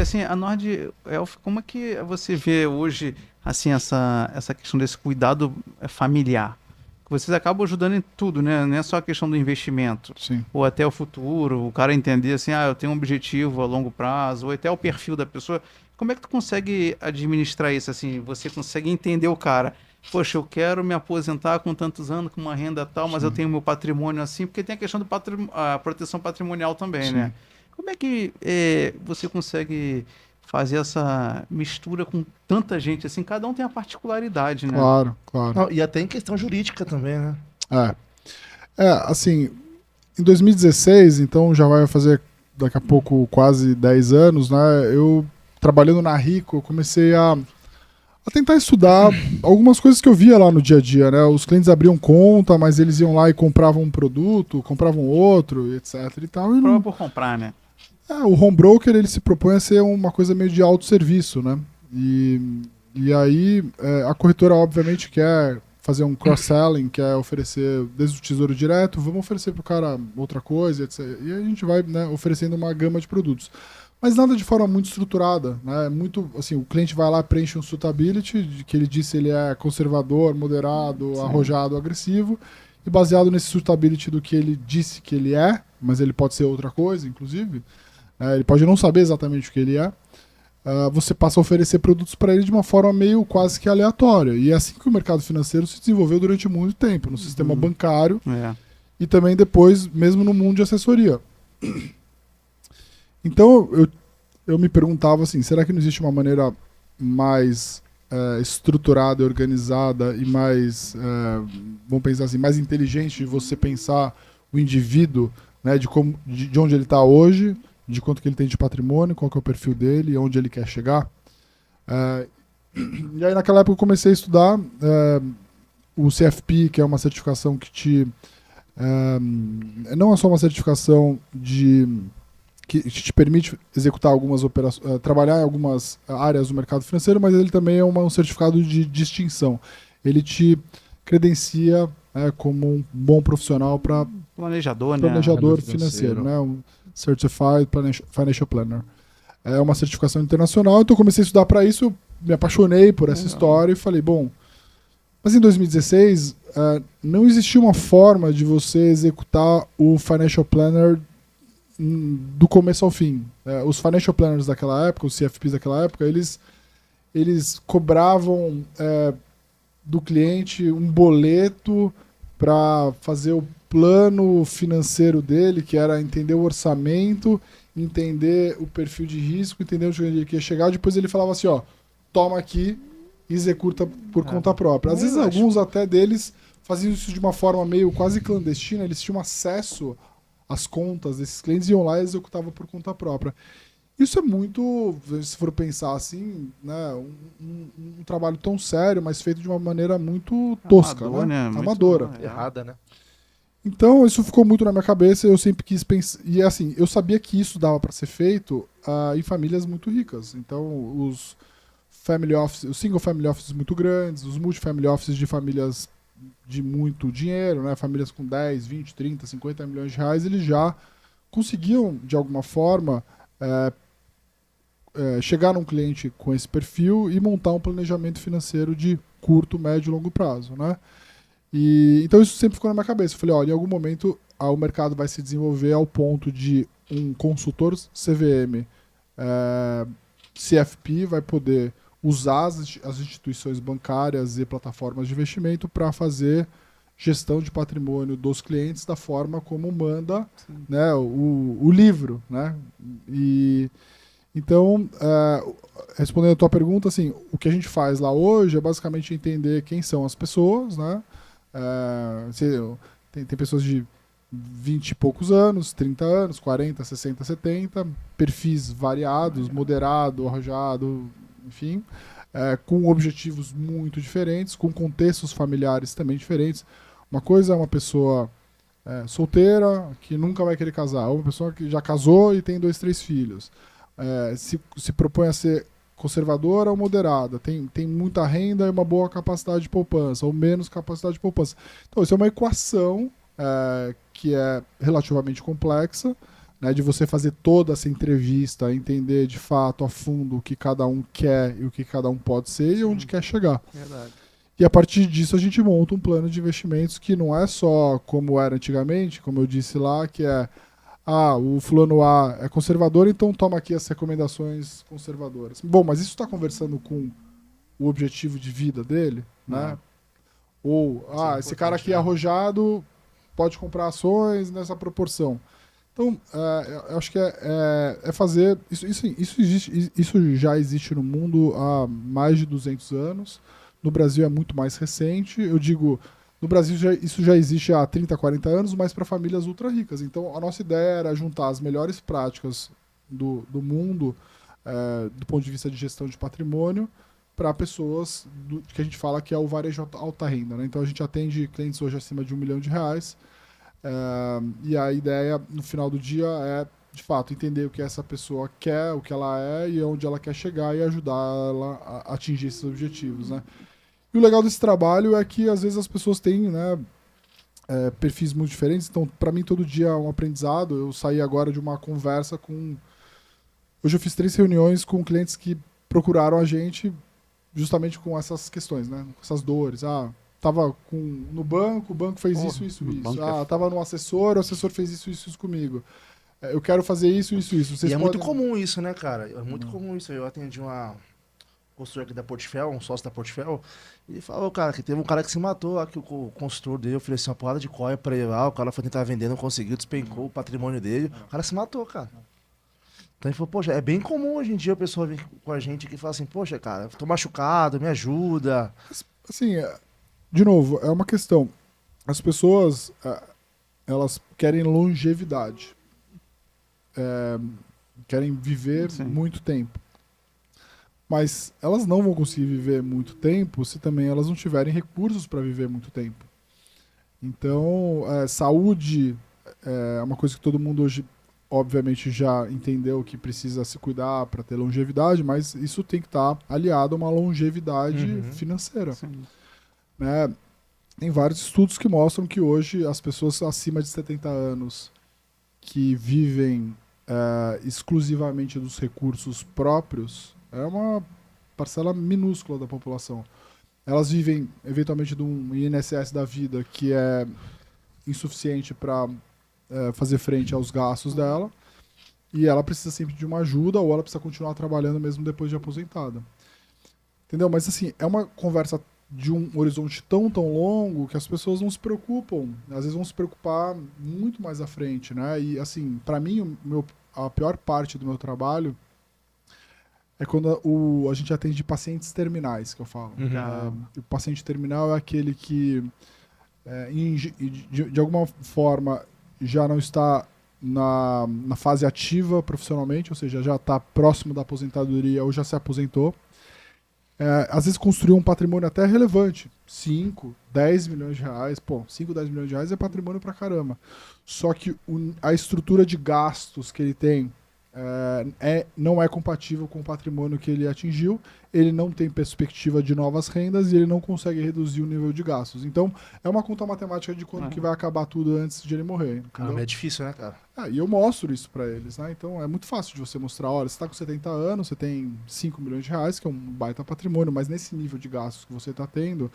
assim, a Nord Elf, como é que você vê hoje, assim, essa questão desse cuidado familiar? Que vocês acabam ajudando em tudo, né? Não é só a questão do investimento, Sim. ou até o futuro, o cara entender assim, eu tenho um objetivo a longo prazo, ou até o perfil da pessoa. Como é que tu consegue administrar isso, assim? Você consegue entender o cara? Poxa, eu quero me aposentar com tantos anos, com uma renda tal, mas eu Sim. tenho meu patrimônio assim, porque tem a questão a proteção patrimonial também, né? Sim. Como é que você consegue fazer essa mistura com tanta gente assim? Cada um tem a particularidade, né? Claro, claro. Não, e até em questão jurídica também, né? É. Assim, em 2016, então já vai fazer daqui a pouco quase 10 anos, né? Eu, trabalhando na Rico, eu comecei a tentar estudar algumas coisas que eu via lá no dia a dia, né? Os clientes abriam conta, mas eles iam lá e compravam um produto, compravam outro, etc e tal. E Prova não... por comprar, né? O home broker, ele se propõe a ser uma coisa meio de autosserviço, né? E aí, a corretora, obviamente, quer fazer um cross-selling, quer oferecer desde o tesouro direto, vamos oferecer para o cara outra coisa, etc. E a gente vai, né, oferecendo uma gama de produtos. Mas nada de forma muito estruturada, né? Muito, assim, o cliente vai lá, preenche um suitability, de que ele disse ele é conservador, moderado, Sim. arrojado, agressivo, e baseado nesse suitability do que ele disse que ele é, mas ele pode ser outra coisa, inclusive, ele pode não saber exatamente o que ele é, você passa a oferecer produtos para ele de uma forma meio quase que aleatória. E é assim que o mercado financeiro se desenvolveu durante muito tempo, no sistema bancário e também depois, mesmo no mundo de assessoria. Então eu me perguntava assim, será que não existe uma maneira mais estruturada, organizada e mais, vamos pensar assim, mais inteligente de você pensar o indivíduo, né, de onde ele está hoje, de quanto que ele tem de patrimônio, qual que é o perfil dele e onde ele quer chegar. E aí naquela época eu comecei a estudar o CFP, que é uma certificação que não é só uma certificação que te permite executar algumas operações, trabalhar em algumas áreas do mercado financeiro, mas ele também é um certificado de distinção. Ele te credencia como um bom profissional para planejador financeiro, né? Um Certified Financial Planner. É uma certificação internacional, então eu comecei a estudar para isso, eu me apaixonei por essa história e falei, bom, mas em 2016 não existia uma forma de você executar o Financial Planner do começo ao fim. Os Financial Planners daquela época, os CFPs daquela época, eles cobravam do cliente um boleto para fazer o plano financeiro dele, que era entender o orçamento, entender o perfil de risco, entender onde ele queria chegar. Depois ele falava assim, toma aqui e executa por conta própria. Às vezes alguns até deles faziam isso de uma forma meio quase clandestina, eles tinham acesso às contas desses clientes, iam lá e executavam por conta própria. Isso é muito, se for pensar assim, né, um trabalho tão sério, mas feito de uma maneira muito tosca, amador, né? Amadora. Errada, né? Então isso ficou muito na minha cabeça, eu sempre quis pensar, e assim, eu sabia que isso dava para ser feito em famílias muito ricas. Então os family offices, os single family offices muito grandes, os multifamily offices de famílias de muito dinheiro, né, famílias com 10, 20, 30, 50 milhões de reais, eles já conseguiam de alguma forma chegar num cliente com esse perfil e montar um planejamento financeiro de curto, médio e longo prazo, né? Então isso sempre ficou na minha cabeça. Eu falei, olha, em algum momento o mercado vai se desenvolver ao ponto de um consultor CVM CFP vai poder usar as instituições bancárias e plataformas de investimento para fazer gestão de patrimônio dos clientes da forma como manda, né, o livro, né? Então, respondendo a tua pergunta, assim, o que a gente faz lá hoje é basicamente entender quem são as pessoas, né? Tem pessoas de 20 e poucos anos, 30 anos, 40, 60, 70, perfis variados, moderado, arrojado, enfim, com objetivos muito diferentes, com contextos familiares também diferentes. Uma coisa é uma pessoa solteira, que nunca vai querer casar, ou uma pessoa que já casou e tem 2, 3 filhos. Se propõe a ser conservadora ou moderada, tem muita renda e uma boa capacidade de poupança, ou menos capacidade de poupança. Então, isso é uma equação que é relativamente complexa, né, de você fazer toda essa entrevista, entender de fato a fundo o que cada um quer e o que cada um pode ser e onde quer chegar. Verdade. E a partir disso a gente monta um plano de investimentos que não é só como era antigamente, como eu disse lá, que é o fulano A é conservador, então toma aqui as recomendações conservadoras. Bom, mas isso está conversando com o objetivo de vida dele, né? Ou, esse cara aqui é arrojado, pode comprar ações nessa proporção. Então, eu acho que é fazer... Isso já existe no mundo há mais de 200 anos. No Brasil é muito mais recente. Eu digo, no Brasil isso já existe há 30, 40 anos, mas para famílias ultra ricas. Então, a nossa ideia era juntar as melhores práticas do mundo, do ponto de vista de gestão de patrimônio, para pessoas que a gente fala que é o varejo alta renda, né? Então a gente atende clientes hoje acima de R$1 milhão. E a ideia no final do dia é, de fato, entender o que essa pessoa quer, o que ela é e onde ela quer chegar e ajudar ela a atingir esses objetivos, né? E o legal desse trabalho é que às vezes as pessoas têm, né, perfis muito diferentes. Então, para mim, todo dia é um aprendizado. Eu saí agora de uma conversa com... Hoje eu fiz 3 reuniões com clientes que procuraram a gente justamente com essas questões, né? Com essas dores. Tava no banco, o banco fez isso. Tava no assessor, o assessor fez isso comigo. Eu quero fazer isso. Vocês e é muito comum isso, né, cara? É muito comum isso. Eu atendi uma consultora aqui da Portfel, um sócio da Portfel, e ele falou, cara, que teve um cara que se matou aqui, o consultor dele ofereceu uma porrada de coia pra ele lá, o cara foi tentar vender, não conseguiu, despencou o patrimônio dele, o cara se matou, cara. Então ele falou, poxa, é bem comum hoje em dia a pessoa vir com a gente que fala assim, poxa, cara, tô machucado, me ajuda. Assim, de novo, é uma questão. As pessoas, elas querem longevidade. Querem viver muito tempo. Mas elas não vão conseguir viver muito tempo se também elas não tiverem recursos para viver muito tempo. Então, saúde é uma coisa que todo mundo hoje obviamente já entendeu que precisa se cuidar para ter longevidade, mas isso tem que estar aliado a uma longevidade financeira. Né? Tem vários estudos que mostram que hoje as pessoas acima de 70 anos que vivem exclusivamente dos recursos próprios é uma parcela minúscula da população. Elas vivem eventualmente de um INSS da vida que é insuficiente para fazer frente aos gastos dela, e ela precisa sempre de uma ajuda, ou ela precisa continuar trabalhando mesmo depois de aposentada. Entendeu? Mas assim, é uma conversa de um horizonte tão longo que as pessoas não se preocupam. Às vezes vão se preocupar muito mais à frente, né? E assim, para mim, a pior parte do meu trabalho é quando a gente atende pacientes terminais, que eu falo. O paciente terminal é aquele que de alguma forma já não está na fase ativa profissionalmente, ou seja, já está próximo da aposentadoria ou já se aposentou. Às vezes construiu um patrimônio até relevante, 5, 10 milhões de reais. Pô, 5, 10 milhões de reais é patrimônio pra caramba. Só que a estrutura de gastos que ele tem não é compatível com o patrimônio que ele atingiu, ele não tem perspectiva de novas rendas e ele não consegue reduzir o nível de gastos. Então, é uma conta matemática de quando que vai acabar tudo antes de ele morrer. Caramba, é difícil, né, cara? E eu mostro isso para eles, né? Então, é muito fácil de você mostrar, olha, você está com 70 anos, você tem 5 milhões de reais, que é um baita patrimônio, mas nesse nível de gastos que você está tendo,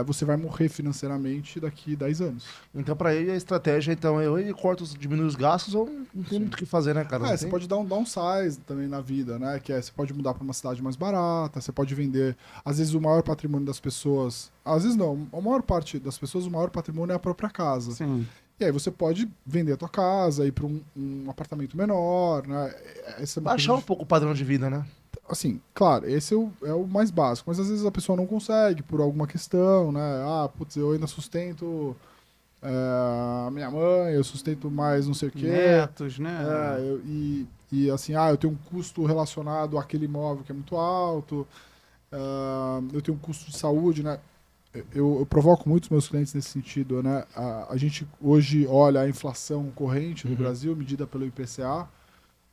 você vai morrer financeiramente daqui 10 anos. Então, para ele, a estratégia, então, ele diminui os gastos ou não tem muito o que fazer, né, cara? Você pode dar um downsize também na vida, né? Que você pode mudar para uma cidade mais barata, você pode vender. Às vezes, o maior patrimônio das pessoas... Às vezes, não. A maior parte das pessoas, o maior patrimônio é a própria casa. Sim. E aí você pode vender a tua casa, ir para um apartamento menor, né? Baixar um pouco o padrão de vida, né? Assim, claro, esse é o mais básico, mas às vezes a pessoa não consegue por alguma questão, né? Eu ainda sustento a minha mãe, eu sustento mais não sei o quê. Netos, né? E assim, eu tenho um custo relacionado àquele imóvel que é muito alto, eu tenho um custo de saúde, né? Eu provoco muitos meus clientes nesse sentido, né? A gente hoje olha a inflação corrente no Brasil, medida pelo IPCA,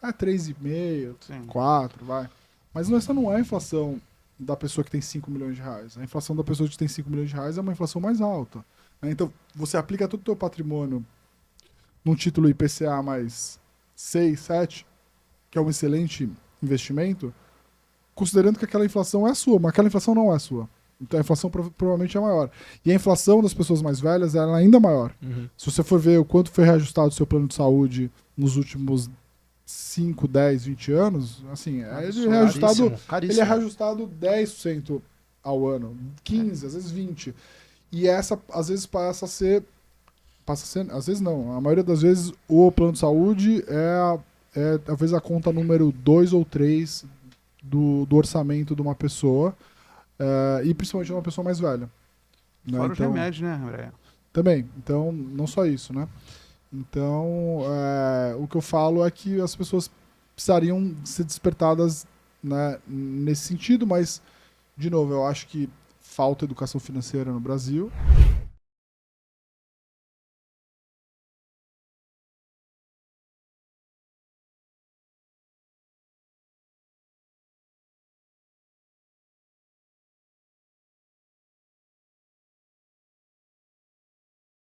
3,5%, 4%, vai. Mas essa não é a inflação da pessoa que tem 5 milhões de reais. A inflação da pessoa que tem 5 milhões de reais é uma inflação mais alta. Né? Então, você aplica todo o teu patrimônio num título IPCA mais 6, 7, que é um excelente investimento, considerando que aquela inflação é sua, mas aquela inflação não é sua. Então a inflação provavelmente é maior. E a inflação das pessoas mais velhas ela é ainda maior. Se você for ver o quanto foi reajustado o seu plano de saúde nos últimos 5, 10, 20 anos, assim, ele é reajustado 10% ao ano, 15%, às vezes 20%. E essa, às vezes, passa a ser, às vezes não, a maioria das vezes o plano de saúde é talvez a conta número 2 ou 3 do orçamento de uma pessoa, e principalmente de uma pessoa mais velha. Né? Fora os remédios, né, André? Também, então, não só isso, né? Então, o que eu falo é que as pessoas precisariam ser despertadas, né, nesse sentido, mas, de novo, eu acho que falta educação financeira no Brasil.